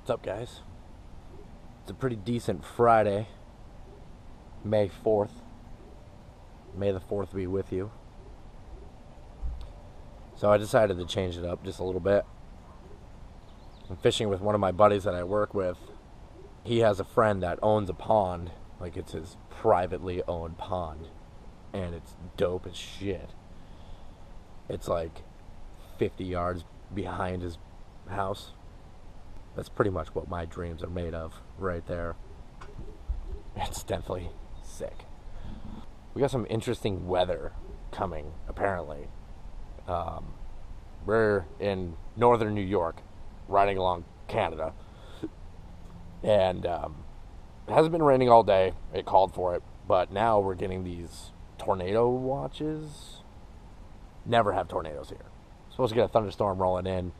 What's up, guys? It's a pretty decent Friday, May 4th. May the 4th be with you. So I decided to change it up just a little bit. I'm fishing with one of my buddies that I work with. He has a friend that owns a pond, like it's his privately owned pond, and it's dope as shit. It's like 50 yards behind his house. That's pretty much what my dreams are made of right there. It's definitely sick. We got some interesting weather coming, apparently. We're in northern New York, riding along Canada. And it hasn't been raining all day. It called for it. But now we're getting these tornado watches. Never have tornadoes here. Supposed to get a thunderstorm rolling in.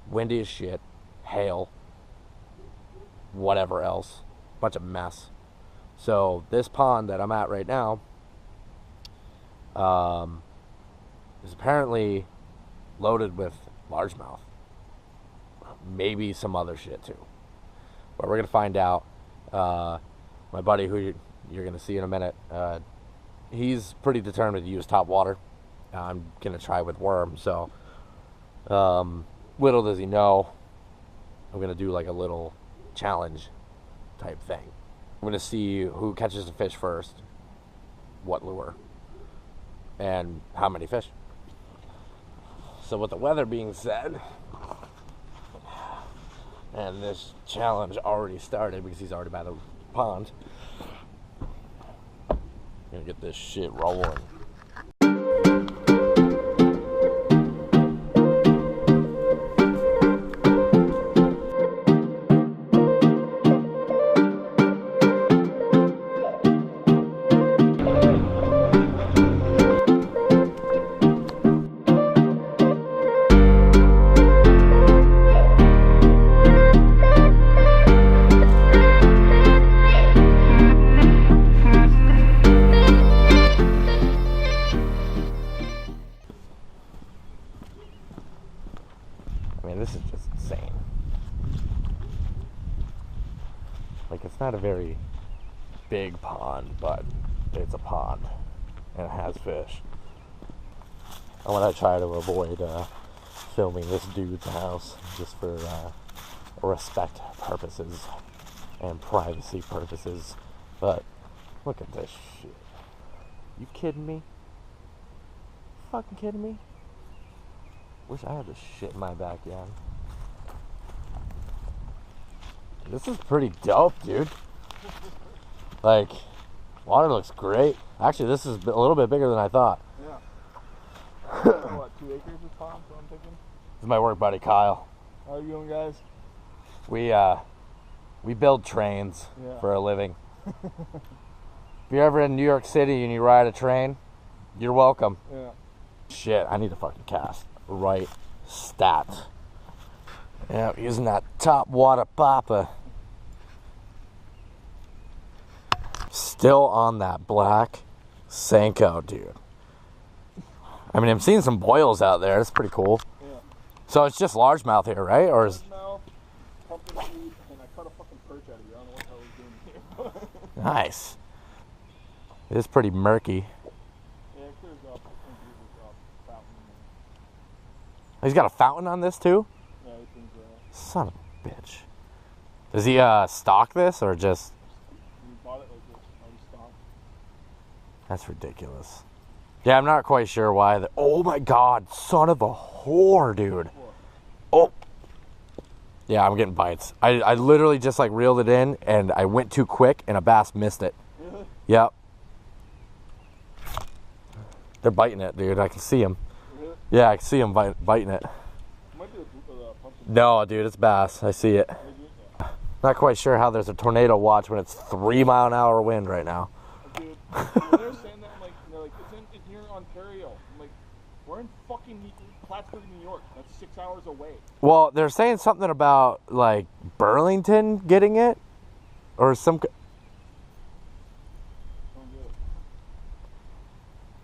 Windy as shit. Hail, whatever else, bunch of mess. So this pond that I'm at right now is apparently loaded with largemouth, maybe some other shit too, but we're gonna find out. My buddy, who you're gonna see in a minute, he's pretty determined to use top water. I'm gonna try with worm. So little does he know, I'm going to do like a little challenge type thing. I'm going to see who catches the fish first, what lure, and how many fish. So with the weather being said, and this challenge already started because he's already by the pond, I'm going to get this shit rolling. This is just insane. Like, it's not a very big pond, but it's a pond and it has fish. I want to try to avoid filming this dude's house just for respect purposes and privacy purposes. But look at this shit. You kidding me? Fucking kidding me? Wish I had this shit in my backyard. This is pretty dope, dude. Like, water looks great. Actually, this is a little bit bigger than I thought. Yeah. What, 2 acres of pond, so I'm thinking? This is my work buddy, Kyle. How are you doing, guys? We build trains for a living. If you're ever in New York City and you ride a train, you're welcome. Yeah. Shit, I need to fucking cast. Right stat. Yeah, using that top water popper. Still on that black Senko, dude. I mean, I'm seeing some boils out there. It's pretty cool. Yeah. So it's just largemouth here, right? Or is largemouth, pumpkin seed, and I cut a fucking perch out of here. I don't know what the hell he's doing here. Nice. It is pretty murky. Yeah, it clears up. Fountain. He's got a fountain on this too? Yeah, he thinks Son of a bitch. Does he stock this or just... We bought it like this, already stocked. That's ridiculous. Yeah, I'm not quite sure why. Oh my god, son of a whore, dude. Oh. Yeah, I'm getting bites. I literally just like reeled it in and I went too quick and a bass missed it. Really? Yep. They're biting it, dude. I can see them. Really? Yeah, I can see them biting it. Might be the pumpkin. No, dude, it's bass. I see it. Yeah. Not quite sure how there's a tornado watch when it's 3-mile-an-hour wind right now. Dude, when they're saying that, I'm like, they're like, it's near Ontario. I'm like, we're in fucking Plattsburgh, New York. That's 6 hours away. Well, they're saying something about, like, Burlington getting it? Or some...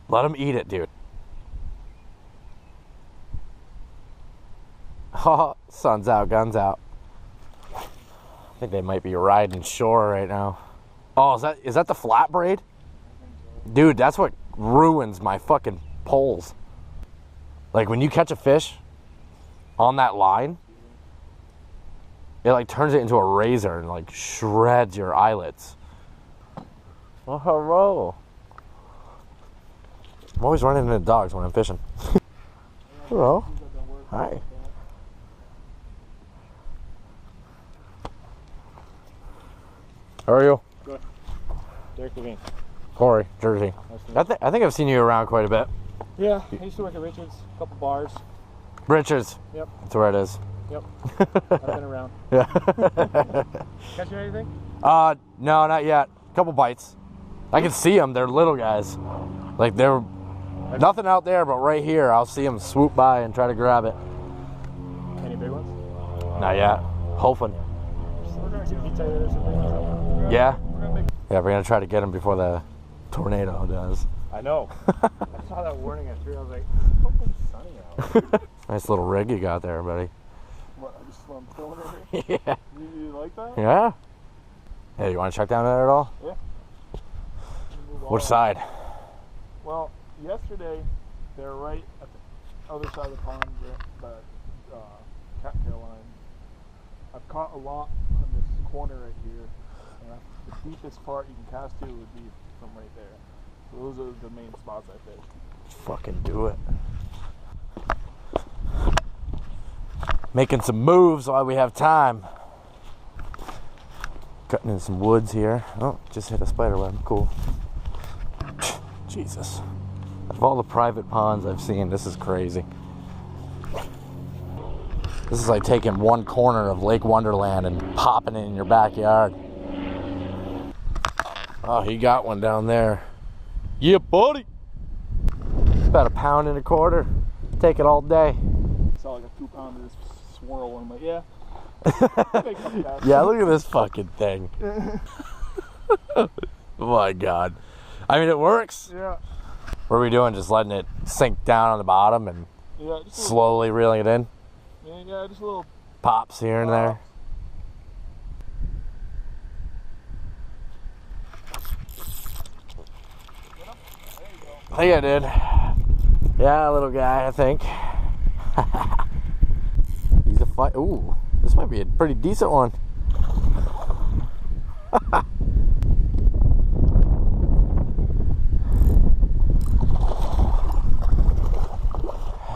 Let them eat it, dude. Oh, sun's out, guns out. I think they might be riding shore right now. Oh, is that the flat braid? Dude, that's what ruins my fucking poles. Like when you catch a fish on that line, it like turns it into a razor and like shreds your eyelets. Oh, hello. I'm always running into dogs when I'm fishing. Hello. Hi. How are you? Good. Derek Levine. Corey, Jersey. Nice I think I've seen you around quite a bit. Yeah, I used to work at Richards, a couple bars. Richards. Yep. That's where it is. Yep. I've been around. Yeah. Catch you anything? No, not yet. A couple bites. I can see them. They're little guys. Like they're nothing out there, but right here, I'll see them swoop by and try to grab it. Any big ones? Not yet. Hoping. We're gonna get heat tighter or something. Yeah. We're We're gonna try to get them before the tornado does. I know. I saw that warning at 3. I was like, it's fucking sunny out. Nice little rig you got there, buddy. What? I just filming it. Yeah. You like that? Yeah. Hey, you want to check down there at all? Yeah. Which side? Well, yesterday they were right at the other side of the pond, the cattail line. I've caught a lot on this corner right here, and the deepest part you can cast to would be from right there. So those are the main spots I fish. Fucking do it. Making some moves while we have time. Cutting in some woods here. Oh, just hit a spider web. Cool. Jesus. Of all the private ponds I've seen, this is crazy. This is like taking one corner of Lake Wonderland and popping it in your backyard. Oh, he got one down there. Yeah, buddy. About 1.25 pounds. Take it all day. I saw like a 2-pounder just swirl, and I'm like, yeah. Yeah, look at this fucking thing. Oh my god. I mean, it works. Yeah. What are we doing? Just letting it sink down on the bottom and Just slowly reeling it in? Yeah, just a little Pops here and there. I think I did. Yeah, little guy, I think. He's a fight. Ooh, this might be a pretty decent one.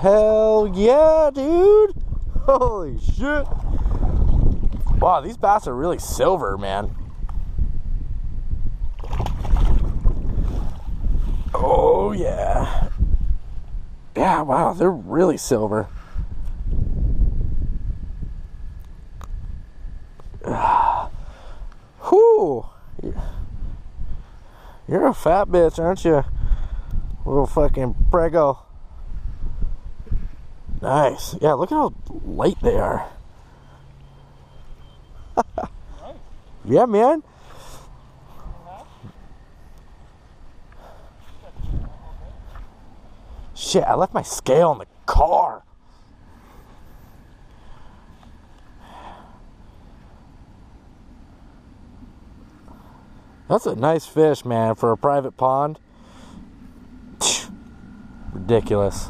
Hell yeah, dude. Holy shit. Wow, these bass are really silver, man. Oh yeah. Yeah, wow, they're really silver. Whew. You're a fat bitch, aren't you? Little fucking prego. Nice. Yeah, look how light they are. Yeah, man. Shit, I left my scale in the car. That's a nice fish, man, for a private pond. Ridiculous.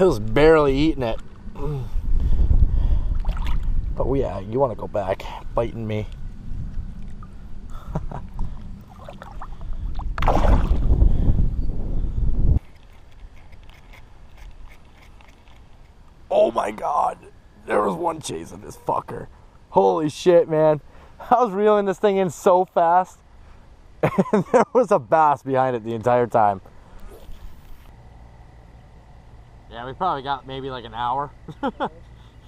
It was barely eating it. But yeah, you want to go back biting me. Oh my god, there was one chasing this fucker. Holy shit, man. I was reeling this thing in so fast, and there was a bass behind it the entire time. Yeah, we probably got maybe like an hour.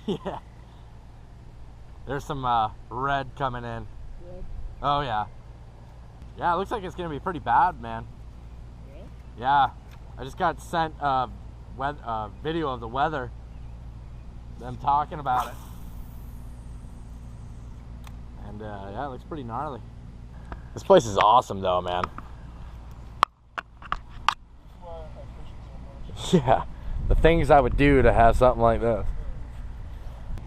Yeah. There's some red coming in. Red? Oh yeah. Yeah, it looks like it's gonna be pretty bad, man. Yeah? Yeah. I just got sent a video of the weather. Them talking about it. And yeah, it looks pretty gnarly. This place is awesome though, man. Yeah. The things I would do to have something like this.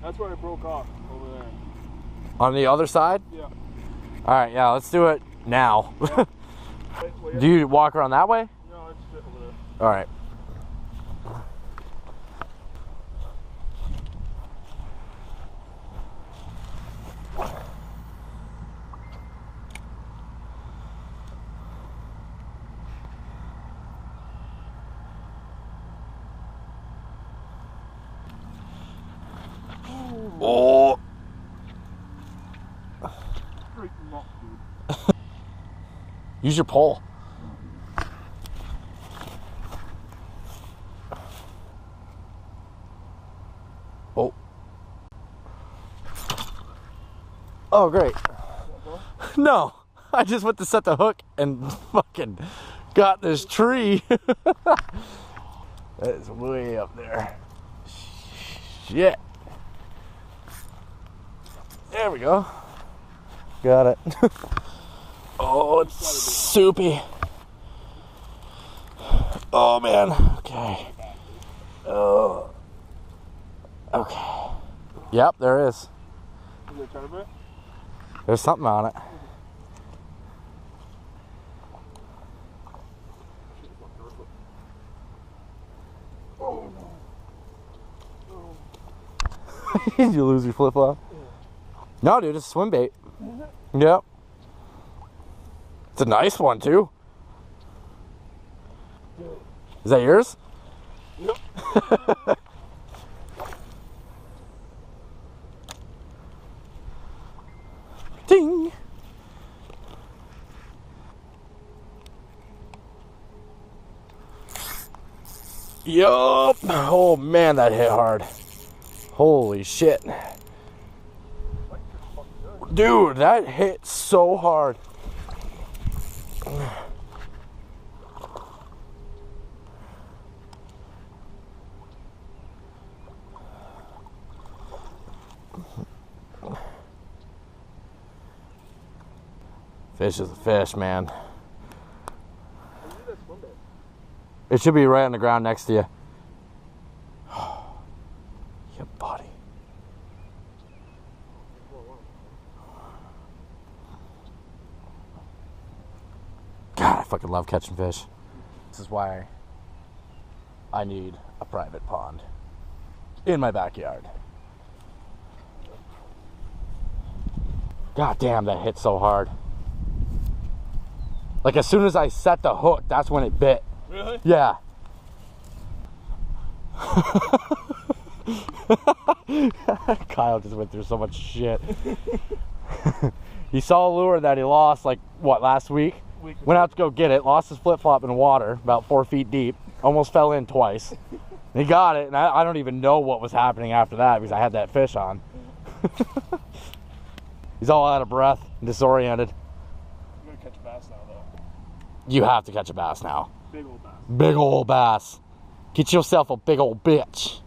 That's where it broke off, over there. On the other side? Yeah. Alright, yeah, let's do it now. Wait, Do you walk around that way? no, it's just over there. Alright. Oh! Straight knock, dude. Use your pole. Oh. Oh, great. No, I just went to set the hook and fucking got this tree. That is way up there. Shit. There we go. Got it. Oh, it's soupy. Oh, man. Okay. Oh. Okay. Yep, there is. Is there a turbot? There's something on it. Oh, no. Did you lose your flip-flop? No, dude, it's swim bait. Yep. It's a nice one, too. Is that yours? Yep. Ding! Yup! Oh man, that hit hard. Holy shit. Dude, that hit so hard. Fish is a fish, man. It should be right on the ground next to you. Yeah, buddy. God, I fucking love catching fish. This is why I need a private pond in my backyard. God damn, that hit so hard. Like as soon as I set the hook, that's when it bit. Really? Yeah. Kyle just went through so much shit. He saw a lure that he lost like, what, last week? Went out to go get it, lost his flip-flop in water, about 4 feet deep, almost fell in twice. He got it, and I don't even know what was happening after that because I had that fish on. He's all out of breath, disoriented. I'm gonna catch a bass now, though. You have to catch a bass now. Big old bass. Big old bass. Get yourself a big old bitch.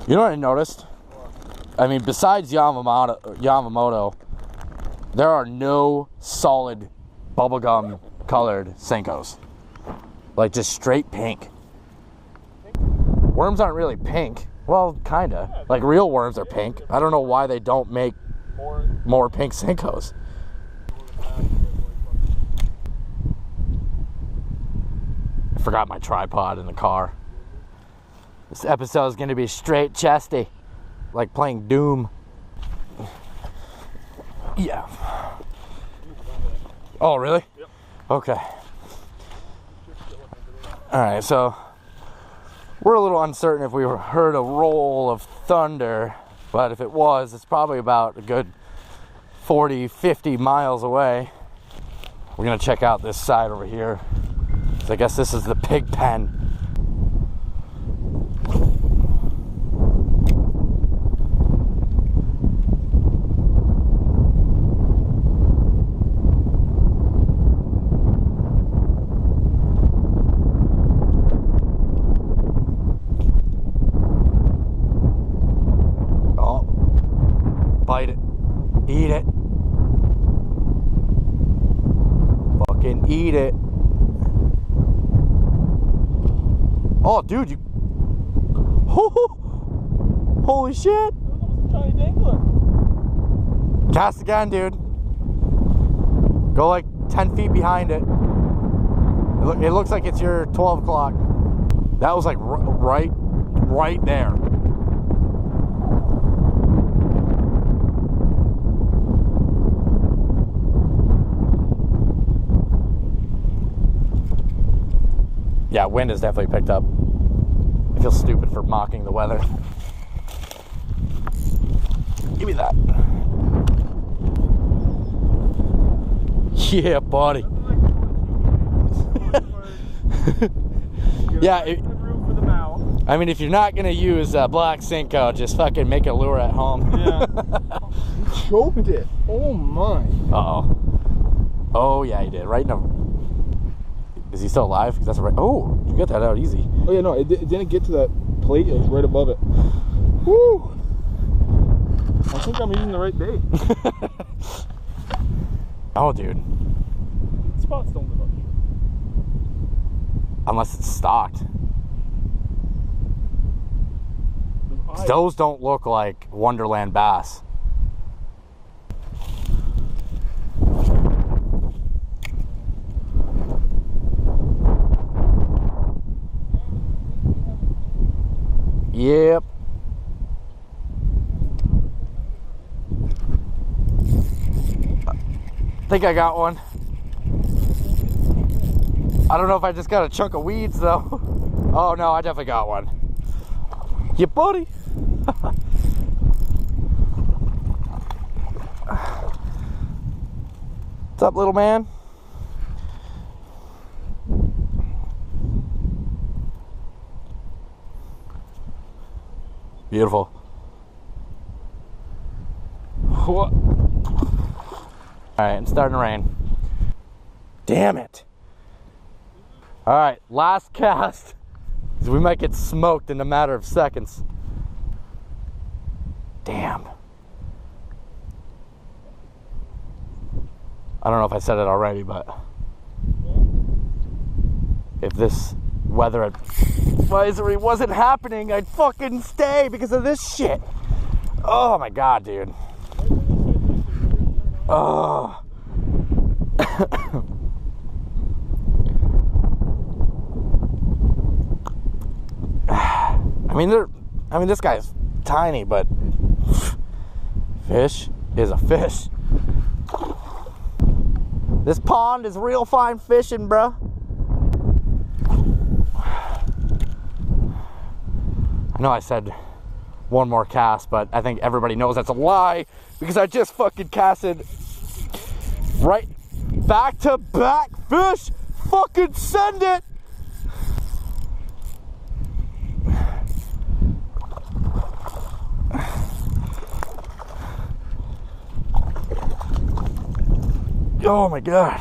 You know what I noticed? What? I mean, besides Yamamoto, there are no solid bubblegum colored Senkos. Like just straight pink. Worms aren't really pink. Well, kinda. Yeah, like real worms are pink. I don't know why they don't make more pink Senkos. I forgot my tripod in the car. This episode is going to be straight chesty. Like playing Doom. Yeah. Oh, really? Yep. Okay. Alright, so we're a little uncertain if we heard a roll of thunder, but if it was, it's probably about a good 40, 50 miles away. We're going to check out this side over here. So I guess this is the pig pen. Oh, bite it, eat it, fucking eat it. Oh, dude, Holy shit! That was almost a giant dangler. Cast again, dude. Go like 10 feet behind it. It looks like it's your 12 o'clock. That was like right there. Yeah, wind has definitely picked up. I feel stupid for mocking the weather. Give me that. Yeah, buddy. Yeah, I mean, if you're not gonna use black Cinco, just fucking make a lure at home. Yeah. Choked it. Oh my. Uh-oh. Oh yeah, he did. Right now. Is he still alive? That's right. Oh, you got that out easy. Oh yeah, no, it didn't get to that plate. It was right above it. Woo! I think I'm using the right bait. Oh, dude. Spots don't live up here. Unless it's stocked. Those don't look like Wonderland bass. Yep. I think I got one. I don't know if I just got a chunk of weeds though. Oh no, I definitely got one. Yeah, buddy. What's up, little man? Beautiful. What? Alright, it's starting to rain. Damn it. Alright, last cast. We might get smoked in a matter of seconds. Damn. I don't know if I said it already, but if this weather advisory wasn't happening, I'd fucking stay because of this shit. Oh my god, dude. Oh. I mean, this guy's tiny, but fish is a fish. This pond is real fine fishing, bruh. I know I said one more cast, but I think everybody knows that's a lie because I just fucking casted right back to back fish. Fucking send it. Oh my god.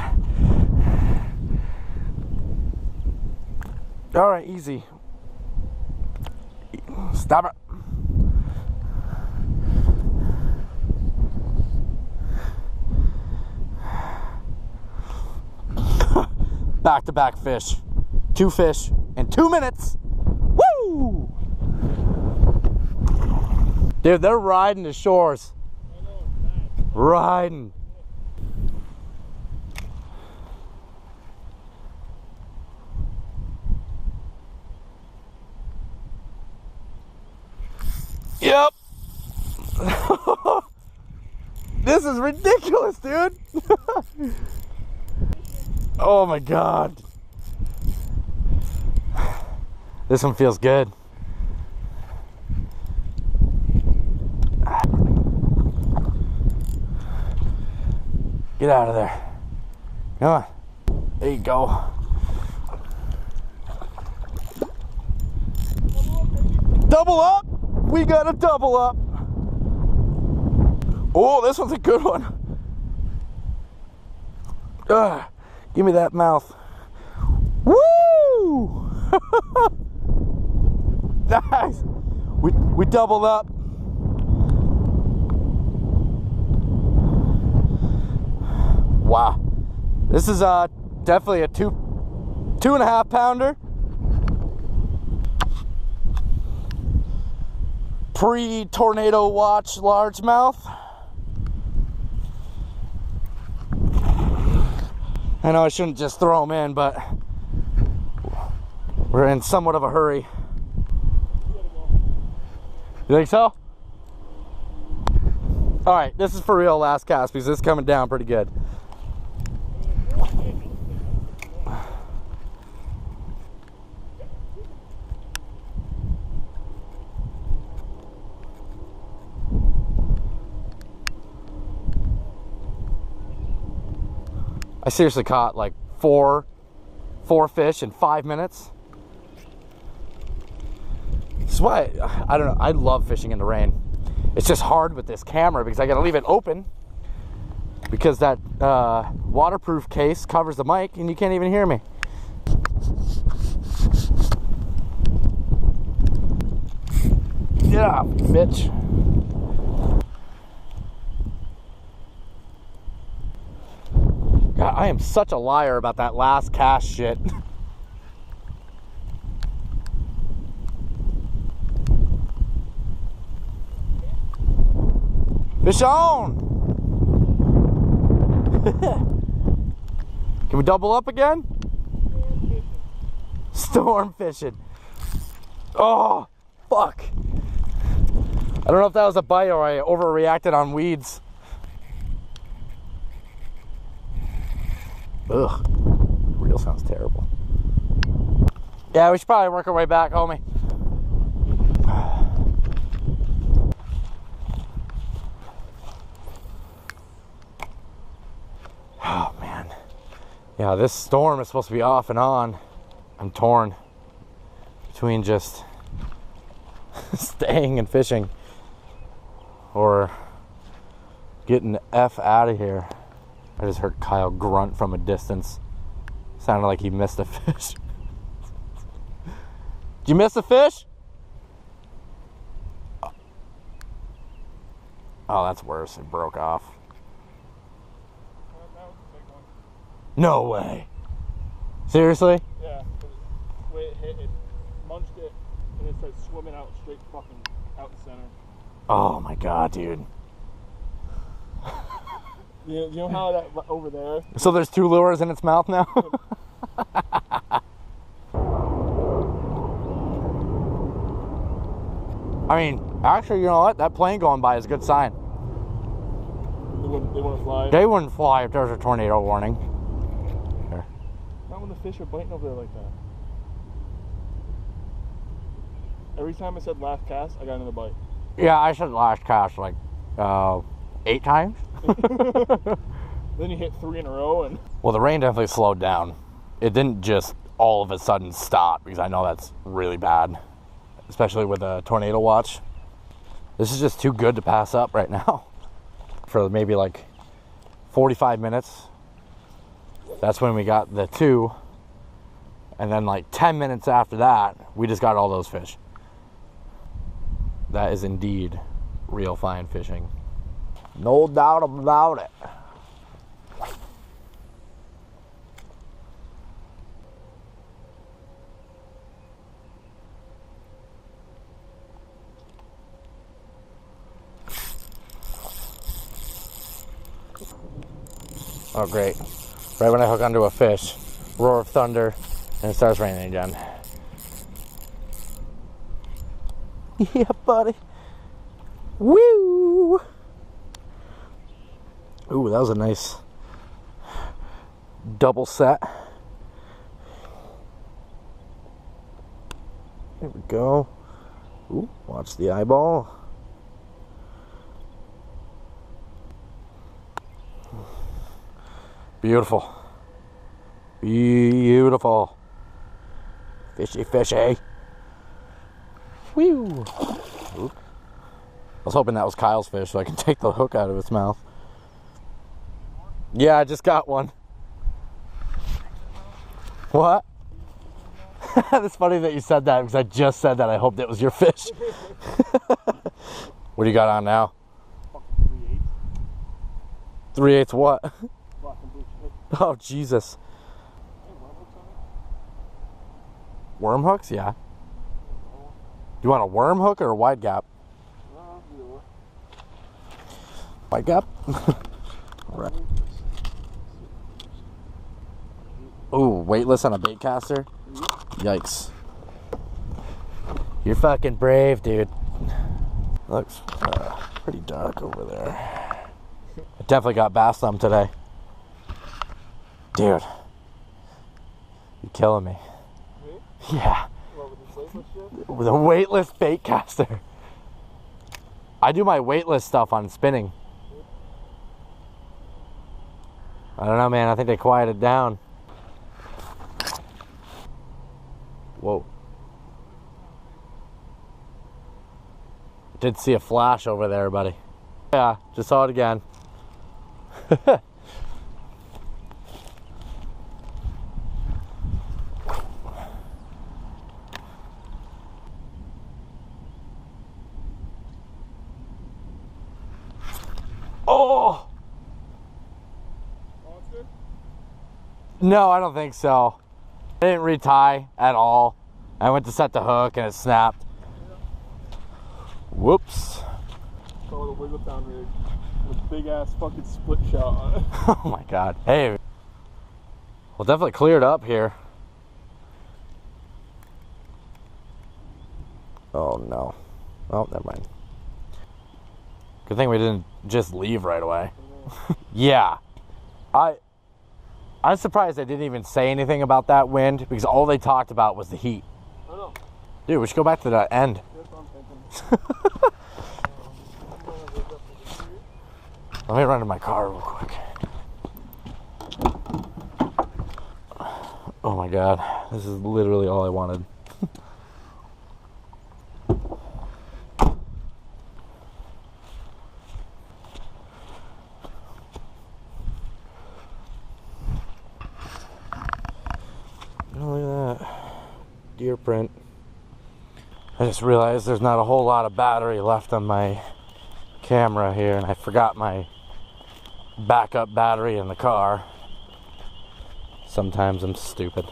All right, easy. Stop it. Back to back fish. 2 fish in 2 minutes. Woo! Dude, they're riding the shores. Riding. Yep. This is ridiculous, dude. Oh my god. This one feels good. Get out of there. Come on. There you go. Double up. We got a double up. Oh, this one's a good one. Give me that mouth. Woo! Nice. We doubled up. Wow. This is definitely a 2.5 pounder. Pre-tornado watch largemouth. I know I shouldn't just throw them in, but we're in somewhat of a hurry. You think so? Alright, this is for real last cast because this is coming down pretty good. I seriously caught like four fish in 5 minutes. This is why, I don't know, I love fishing in the rain. It's just hard with this camera because I gotta leave it open because that waterproof case covers the mic and you can't even hear me. Yeah, bitch. God, I am such a liar about that last cast shit. Fish on! Can we double up again? Storm fishing. Oh, fuck. I don't know if that was a bite or I overreacted on weeds. Ugh, reel sounds terrible. Yeah, we should probably work our way back, homie. Oh man, yeah, this storm is supposed to be off and on. I'm torn between just staying and fishing or getting the F out of here. I just heard Kyle grunt from a distance. Sounded like he missed a fish. Did you miss a fish? Oh, that's worse. It broke off. That was a big one. No way. Seriously? Yeah. The way it hit, it munched it, and it started swimming out straight fucking out the center. Oh my god, dude. You know how that over there? So there's two lures in its mouth now? I mean, actually, you know what? That plane going by is a good sign. They wouldn't fly? They wouldn't fly if there's a tornado warning. Here. Not when the fish are biting over there like that. Every time I said last cast, I got another bite. Yeah, I said last cast like 8 times. Then you hit 3 in a row and... Well, the rain definitely slowed down. It didn't just all of a sudden stop because I know that's really bad, especially with a tornado watch. This is just too good to pass up right now. For maybe like 45 minutes. That's when we got the 2. And then like 10 minutes after that, we just got all those fish. That is indeed real fine fishing. No doubt about it. Oh great. Right when I hook onto a fish, roar of thunder, and it starts raining again. Yeah, buddy. Woo! Ooh, that was a nice double set. There we go. Ooh, watch the eyeball. Beautiful. Beautiful. Fishy, fishy. Whew. Oop. I was hoping that was Kyle's fish so I can take the hook out of its mouth. Yeah, I just got one. What? It's funny that you said that because I just said that I hoped it was your fish. What do you got on now? Fucking 3/8 what? Black and blue shit. Oh, Jesus. Hey, worm hooks on it? Worm hooks? Yeah. Do you want a worm hook or a wide gap? Spike up. Right. Ooh, weightless on a bait caster? Yikes. You're fucking brave, dude. Looks pretty dark over there. I definitely got bass thumb today. Dude. You're killing me. Me? Yeah. What, with this weightless shit? With a weightless bait caster. I do my weightless stuff on spinning. I don't know, man. I think they quieted down. Whoa. Did see a flash over there, buddy. Yeah, just saw it again. Oh! Monster? No, I don't think so. I didn't retie at all. I went to set the hook and it snapped. Whoops. Saw the wiggle down rig with a big ass fucking split shot on it. Oh my god. Hey. Well, definitely cleared up here. Oh no. Oh, never mind. Good thing we didn't just leave right away. Yeah. I'm surprised they didn't even say anything about that wind because all they talked about was the heat. I know. Dude, we should go back to that end. That's what I'm thinking. Let me run to my car real quick. Oh my god. This is literally all I wanted. Look at that. Deer print. I just realized there's not a whole lot of battery left on my camera here, and I forgot my backup battery in the car. Sometimes I'm stupid.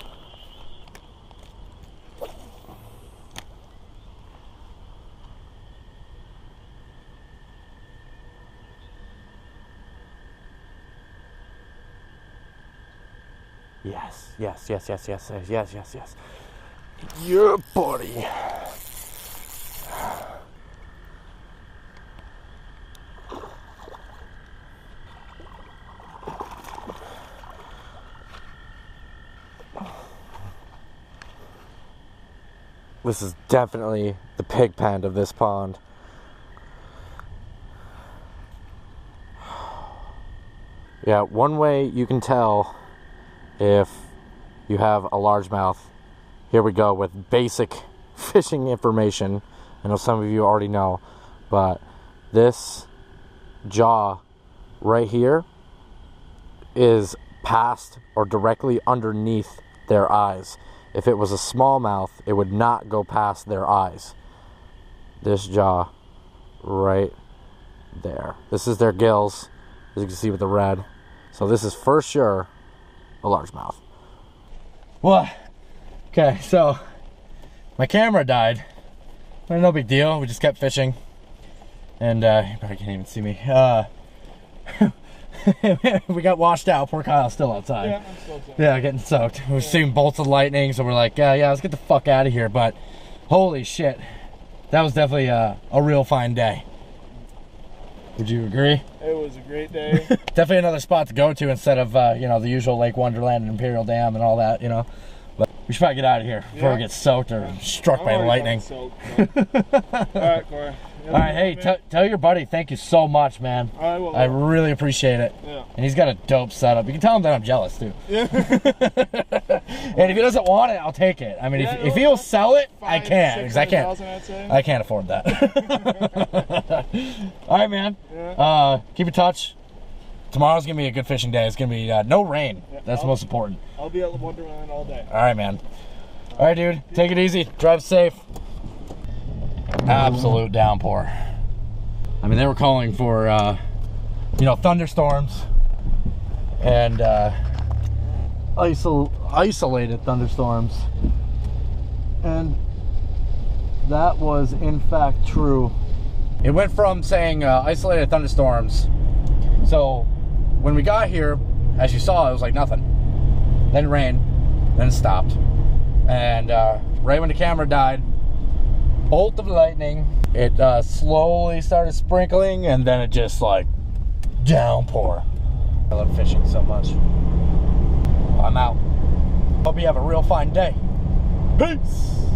Yes, yes, yes, yes, yes, yes, yes, yes, yes. Yeah, buddy. This is definitely the pig pen of this pond. Yeah, one way you can tell if you have a largemouth. Here we go with basic fishing information. I know some of you already know, but this jaw right here is past or directly underneath their eyes. If it was a smallmouth, it would not go past their eyes. This jaw right there. This is their gills, as you can see with the red. So this is for sure a largemouth. What? Okay, so my camera died. Well, no big deal. We just kept fishing. And you probably can't even see me. We got washed out. Poor Kyle's still outside. Yeah, I'm still soaked. Yeah, getting soaked. We're seeing bolts of lightning, so we're like, yeah, let's get the fuck out of here. But holy shit, that was definitely a real fine day. Would you agree? It was a great day. Definitely another spot to go to instead of you know, the usual Lake Wonderland and Imperial Dam and all that, you know. But we should probably get out of here before we get soaked or struck by lightning. Soaked, all right, Corey. All right, hey, tell your buddy thank you so much, man. I will. I really appreciate it. Yeah. And he's got a dope setup. You can tell him that I'm jealous too. Yeah. And if he doesn't want it, I'll take it. I mean, Yeah, if he'll sell it, I 500, can't because I can't. 600,000, I'd say. I can't afford that. All right, man. Yeah. Keep in touch. Tomorrow's gonna be a good fishing day. It's gonna be no rain. Yeah, That's most important. I'll be at Wonderland all day. All right, man. All right, dude. Take it easy. Drive safe. Absolute downpour. I mean, they were calling for, you know, thunderstorms and isolated thunderstorms. And that was, in fact, true. It went from saying isolated thunderstorms So when we got here, as you saw, it was like nothing. Then rain, then it stopped. And right when the camera died, bolt of lightning, it slowly started sprinkling, and then it just like downpour. I love fishing so much. I'm out. Hope you have a real fine day. Peace!